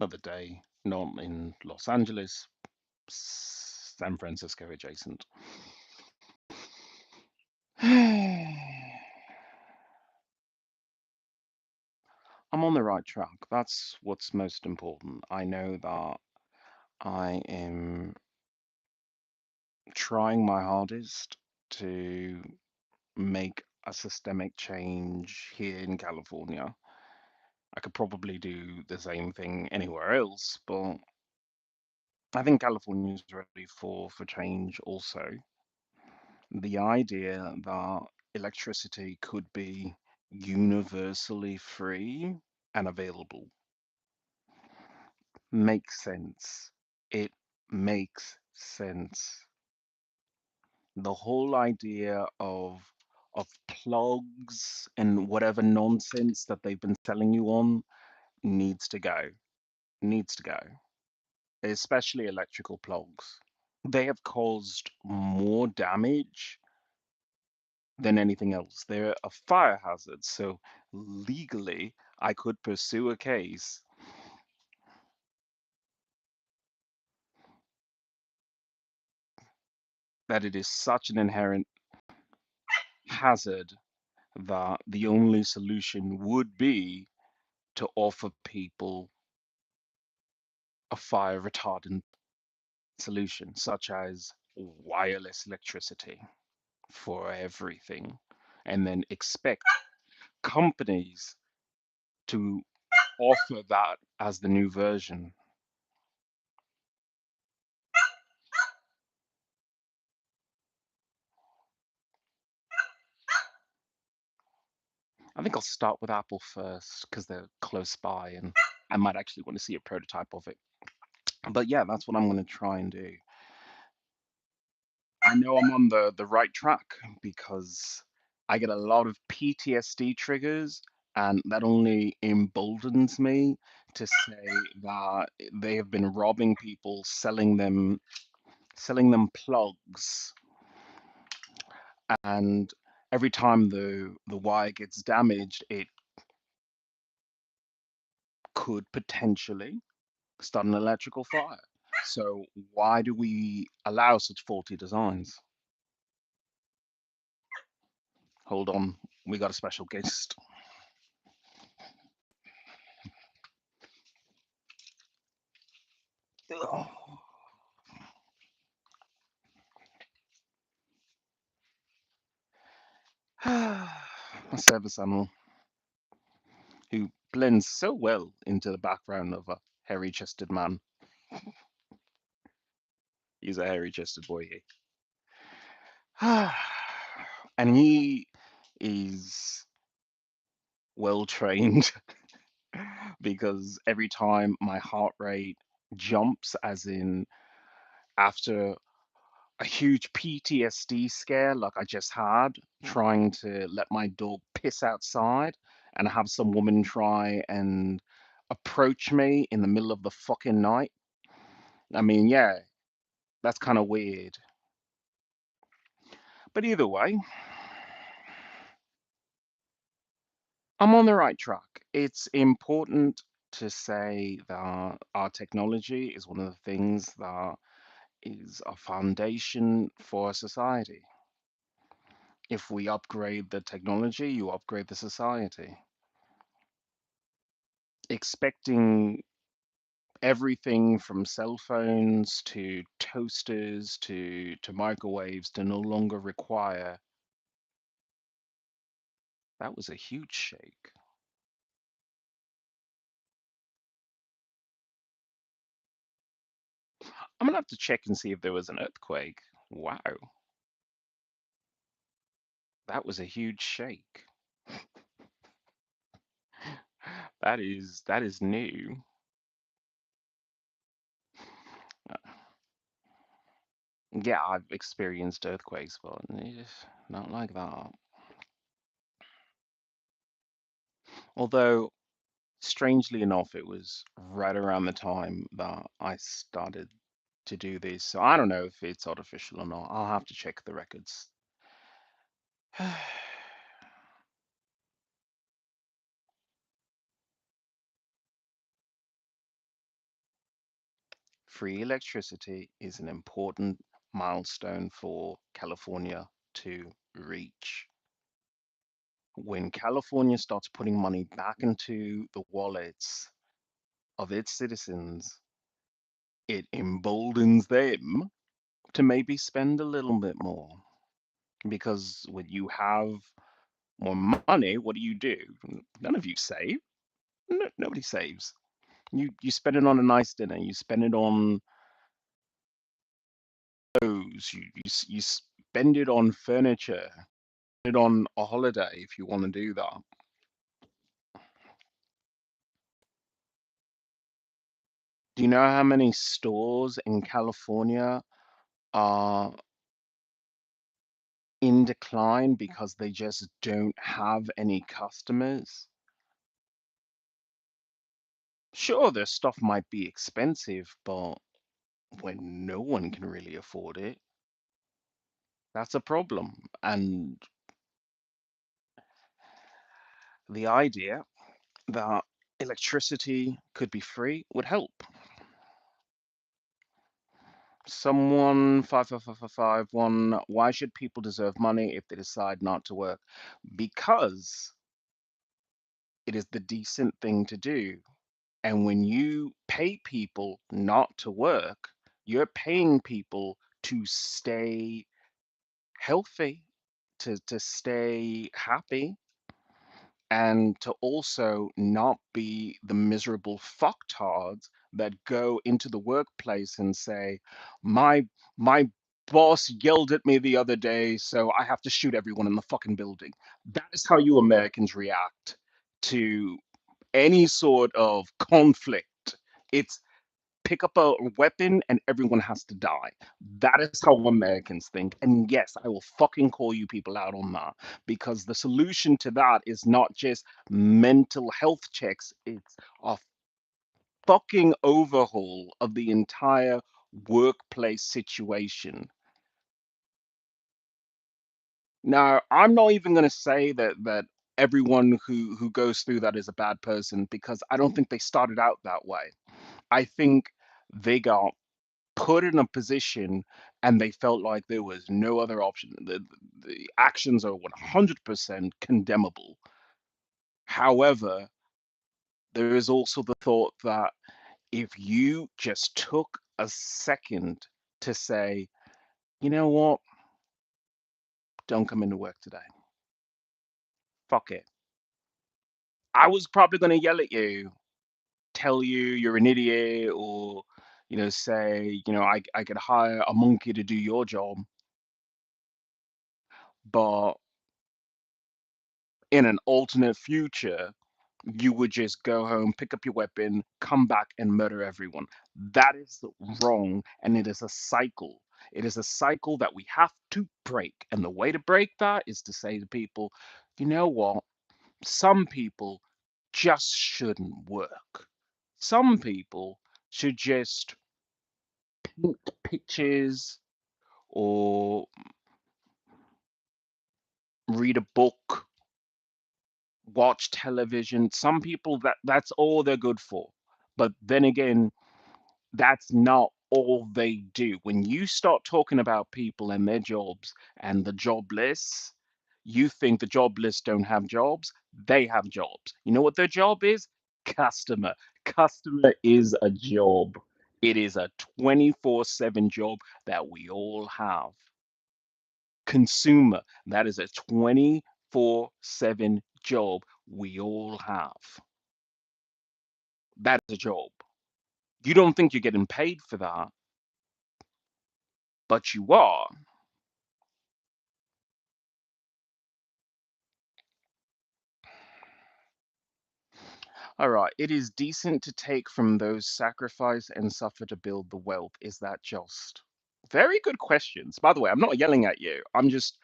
other day, not in Los Angeles, San Francisco adjacent. I'm on the right track. That's what's most important. I know that I am trying my hardest to make a systemic change here in California. I could probably do the same thing anywhere else, but I think California is ready for change also. The idea that electricity could be universally free and available makes sense. It makes sense. The whole idea of plugs and whatever nonsense that they've been selling you on needs to go. Needs to go. Especially electrical plugs. They have caused more damage than anything else. They're a fire hazard, so legally I could pursue a case that it is such an inherent hazard that the only solution would be to offer people a fire retardant solution, such as wireless electricity for everything, and then expect companies to offer that as the new version. I think I'll start with Apple first because they're close by and I might actually want to see a prototype of it. But yeah, that's what I'm going to try and do. I know I'm on the right track because I get a lot of PTSD triggers, and that only emboldens me to say that they have been robbing people, selling them plugs, and every time the wire gets damaged, it could potentially start an electrical fire. So why do we allow such faulty designs? Hold on, we got a special guest. My service animal, who blends so well into the background of a hairy-chested man. He's a hairy-chested boy here. And he is well trained because every time my heart rate jumps, as in after a huge PTSD scare like I just had, trying to let my dog piss outside and have some woman try and approach me in the middle of the fucking night. I mean, yeah, that's kind of weird. But either way, I'm on the right track. It's important to say that our technology is one of the things that is a foundation for society. If we upgrade the technology, you upgrade the society. Expecting everything from cell phones to toasters to microwaves to no longer require. That was a huge shake. I'm gonna have to check and see if there was an earthquake. Wow, that was a huge shake. That is new. Uh, Yeah, I've experienced earthquakes, but not like that. Although, strangely enough, it was right around the time that I started to do this. So I don't know if it's artificial or not. I'll have to check the records. Free electricity is an important milestone for California to reach. When California starts putting money back into the wallets of its citizens, it emboldens them to maybe spend a little bit more. Because when you have more money, what do? None of you save. No, nobody saves. You spend it on a nice dinner. You spend it on clothes. You spend it on furniture. It on a holiday if you want to do that. Do you know how many stores in California are in decline because they just don't have any customers? Sure, their stuff might be expensive, but when no one can really afford it, that's a problem. And the idea that electricity could be free would help. Someone 55551, why should people deserve money if they decide not to work? Because it is the decent thing to do. And when you pay people not to work, you're paying people to stay healthy, to stay happy, and to also not be the miserable fucktards that go into the workplace and say, my my boss yelled at me the other day, so I have to shoot everyone in the fucking building. That is how you Americans react to any sort of conflict. It's pick up a weapon and everyone has to die. That is how Americans think. And yes, I will fucking call you people out on that because the solution to that is not just mental health checks, it's a fucking overhaul of the entire workplace situation. Now, I'm not even going to say that everyone who goes through that is a bad person because I don't think they started out that way. I think they got put in a position and they felt like there was no other option. The actions are 100% condemnable. However, there is also the thought that if you just took a second to say, you know what, don't come into work today. Fuck it. I was probably going to yell at you, tell you you're an idiot, or, say, I could hire a monkey to do your job. But in an alternate future, you would just go home, pick up your weapon, come back and murder everyone. That is wrong, and it is a cycle. It is a cycle that we have to break. And the way to break that is to say to people, you know what? Some people just shouldn't work. Some people should just paint pictures or read a book, watch television. Some people that's all they're good for. But then again, that's not all they do. When you start talking about people and their jobs and the jobless, you think the jobless don't have jobs. They have jobs. You know what their job is? Customer. Customer is a job. It is a 24/7 job that we all have. Consumer. That is a 24/7 job we all have. That's a job. You don't think you're getting paid for that, but you are. All right. It is decent to take from those sacrifice and suffer to build the wealth. Is that just? Very good questions. By the way, I'm not yelling at you. I'm just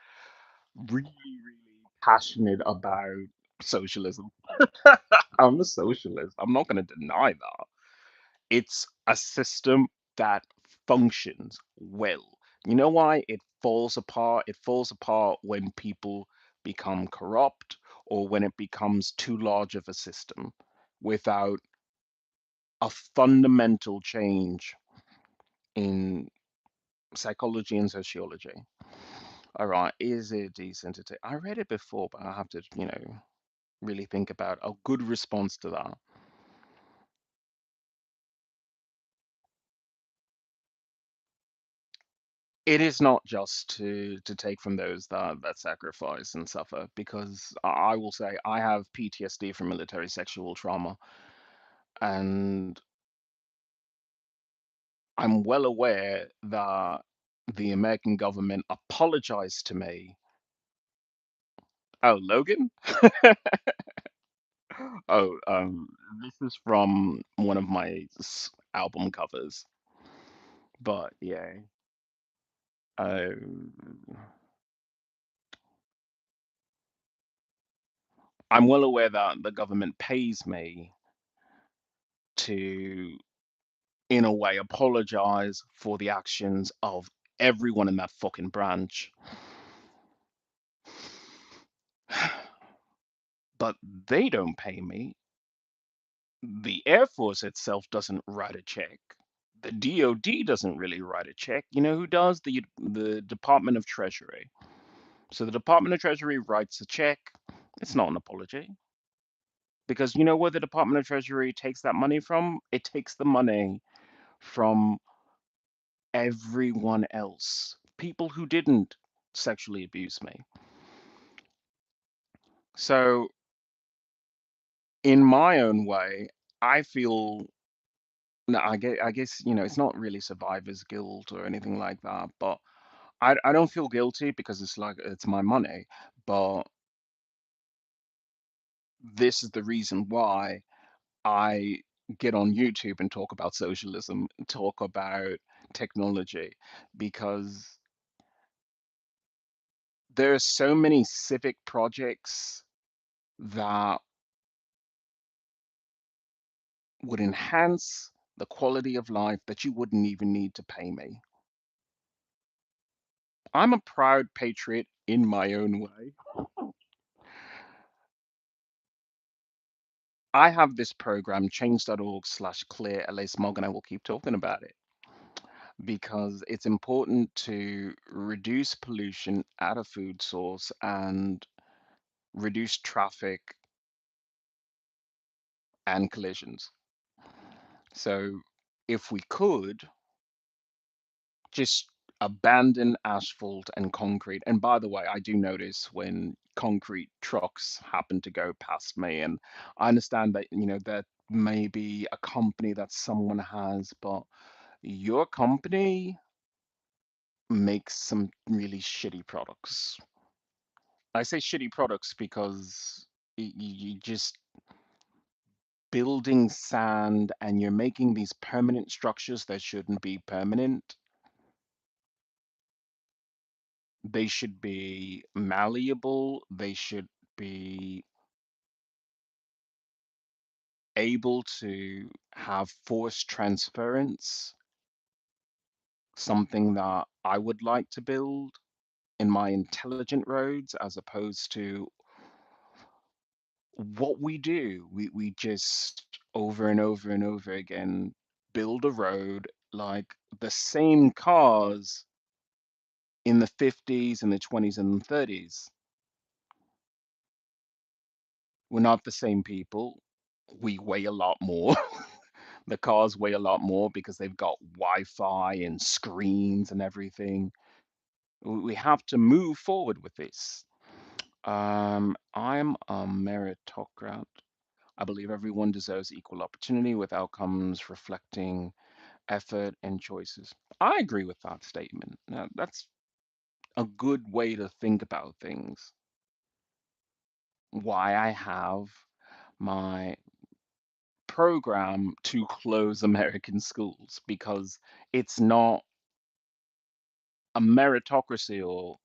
really, really passionate about socialism. I'm a socialist. I'm not going to deny that. It's a system that functions well. You know why it falls apart? It falls apart when people become corrupt or when it becomes too large of a system without a fundamental change. in psychology and sociology. All right, is it decent to take? I read it before, but I have to, really think about a good response to that. It is not just to take from those that sacrifice and suffer, because I will say I have PTSD from military sexual trauma, and I'm well aware that the American government apologized to me. Oh, Logan? Oh, this is from one of my album covers, but yeah, um, I'm well aware that the government pays me to, in a way, apologize for the actions of everyone in that fucking branch. But they don't pay me. The Air Force itself doesn't write a check. The DoD doesn't really write a check. You know who does? The Department of Treasury. So the Department of Treasury writes a check. It's not an apology, because you know where the Department of Treasury takes that money from? It takes the money from everyone else. People who didn't sexually abuse me. So in my own way, I feel, no, I guess, it's not really survivor's guilt or anything like that, but I don't feel guilty because it's like it's my money. But this is the reason why I get on YouTube and talk about socialism, talk about technology, because there are so many civic projects that would enhance the quality of life that you wouldn't even need to pay me. I'm a proud patriot in my own way. I have this program, change.org/clear LA smog, and I will keep talking about it because it's important to reduce pollution at a food source and reduce traffic and collisions. So, if we could just abandon asphalt and concrete. And by the way, I do notice when concrete trucks happen to go past me, and I understand that, that may be a company that someone has, but your company makes some really shitty products. I say shitty products because you just building sand and you're making these permanent structures that shouldn't be permanent. They should be malleable. They should be able to have force transference, something that I would like to build in my intelligent roads, as opposed to what we do. We just over and over and over again build a road like the same cars in the 50s and the 20s and the 30s. We're not the same people. We weigh a lot more. The cars weigh a lot more because they've got Wi-Fi and screens and everything. We have to move forward with this. I'm a meritocrat. I believe everyone deserves equal opportunity with outcomes reflecting effort and choices. I agree with that statement. That's a good way to think about things. Why I have my program to close American schools, because it's not a meritocracy or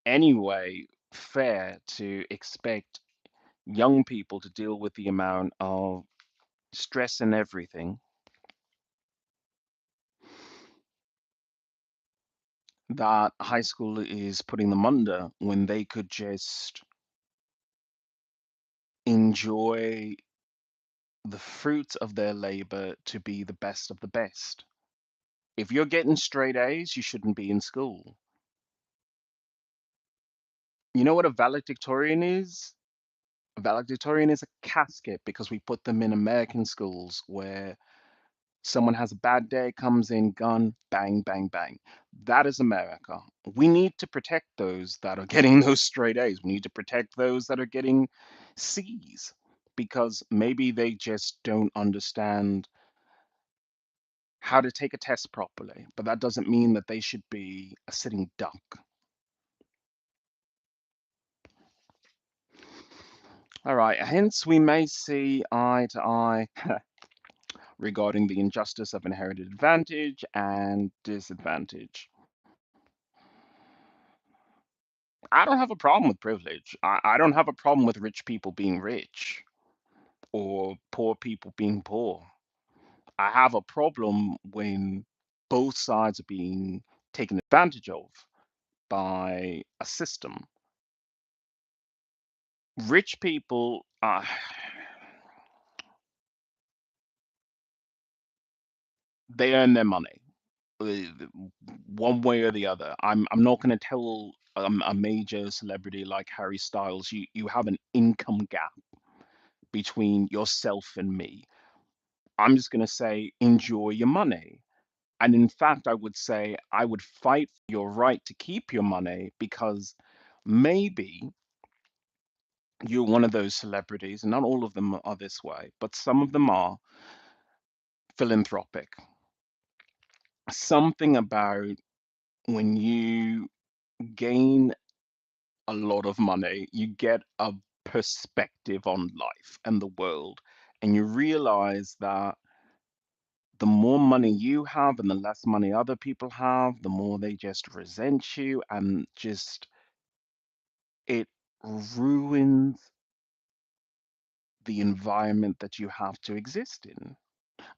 any way fair to expect young people to deal with the amount of stress and everything that high school is putting them under, when they could just enjoy the fruits of their labor to be the best of the best. If you're getting straight A's, you shouldn't be in school. You know what a valedictorian is? A valedictorian is a casket because we put them in American schools where someone has a bad day, comes in, gun, bang, bang, bang. That is America. We need to protect those that are getting those straight A's. We need to protect those that are getting C's because maybe they just don't understand how to take a test properly. But that doesn't mean that they should be a sitting duck. All right, hence we may see eye to eye regarding the injustice of inherited advantage and disadvantage. I don't have a problem with privilege. I don't have a problem with rich people being rich or poor people being poor. I have a problem when both sides are being taken advantage of by a system. Rich people, they earn their money uh, one way or the other. I'm not going to tell a major celebrity like Harry Styles, you have an income gap between yourself and me. I'm just going to say, enjoy your money. And in fact, I would say I would fight for your right to keep your money because maybe you're one of those celebrities, and not all of them are this way, but some of them are philanthropic. Something about when you gain a lot of money, you get a perspective on life and the world, and you realize that the more money you have and the less money other people have, the more they just resent you and just it ruins the environment that you have to exist in.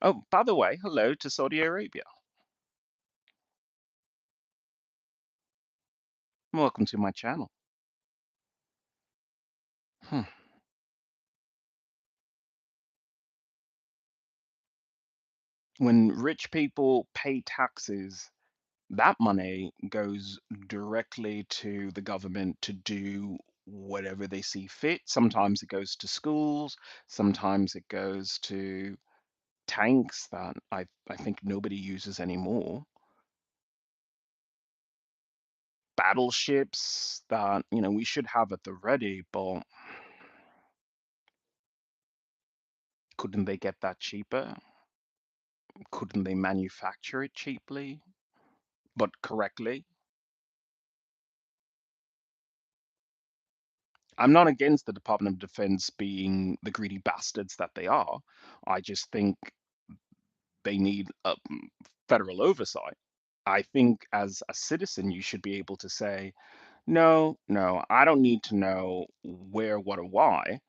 Oh, by the way, hello to Saudi Arabia. Welcome to my channel. Hmm. When rich people pay taxes, that money goes directly to the government to do whatever they see fit. Sometimes it goes to schools, sometimes it goes to tanks that I think nobody uses anymore, battleships that, we should have at the ready, but couldn't they get that cheaper? Couldn't they manufacture it cheaply, but correctly? I'm not against the Department of Defense being the greedy bastards that they are. I just think they need federal oversight. I think as a citizen, you should be able to say, no, no, I don't need to know where, what, or why,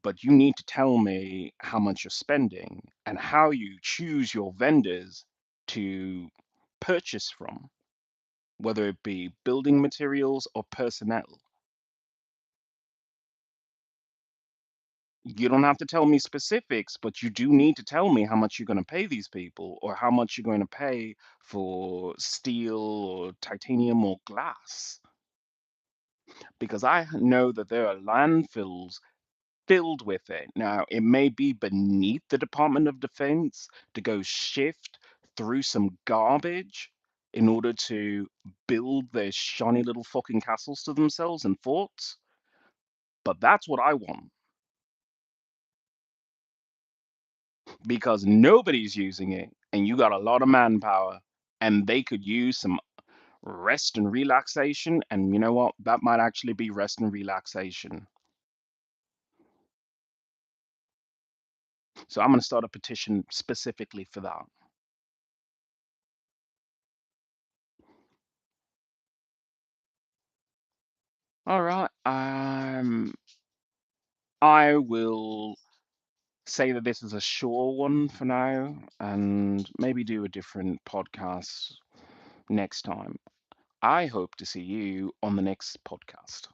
but you need to tell me how much you're spending and how you choose your vendors to purchase from, whether it be building materials or personnel. You don't have to tell me specifics, but you do need to tell me how much you're going to pay these people or how much you're going to pay for steel or titanium or glass. Because I know that there are landfills filled with it. Now, it may be beneath the Department of Defense to go shift through some garbage in order to build their shiny little fucking castles to themselves and forts, but that's what I want because nobody's using it and you got a lot of manpower and they could use some rest and relaxation. And you know what? That might actually be rest and relaxation. So I'm going to start a petition specifically for that. All right. I will say that this is a short one for now and maybe do a different podcast next time. I hope to see you on the next podcast.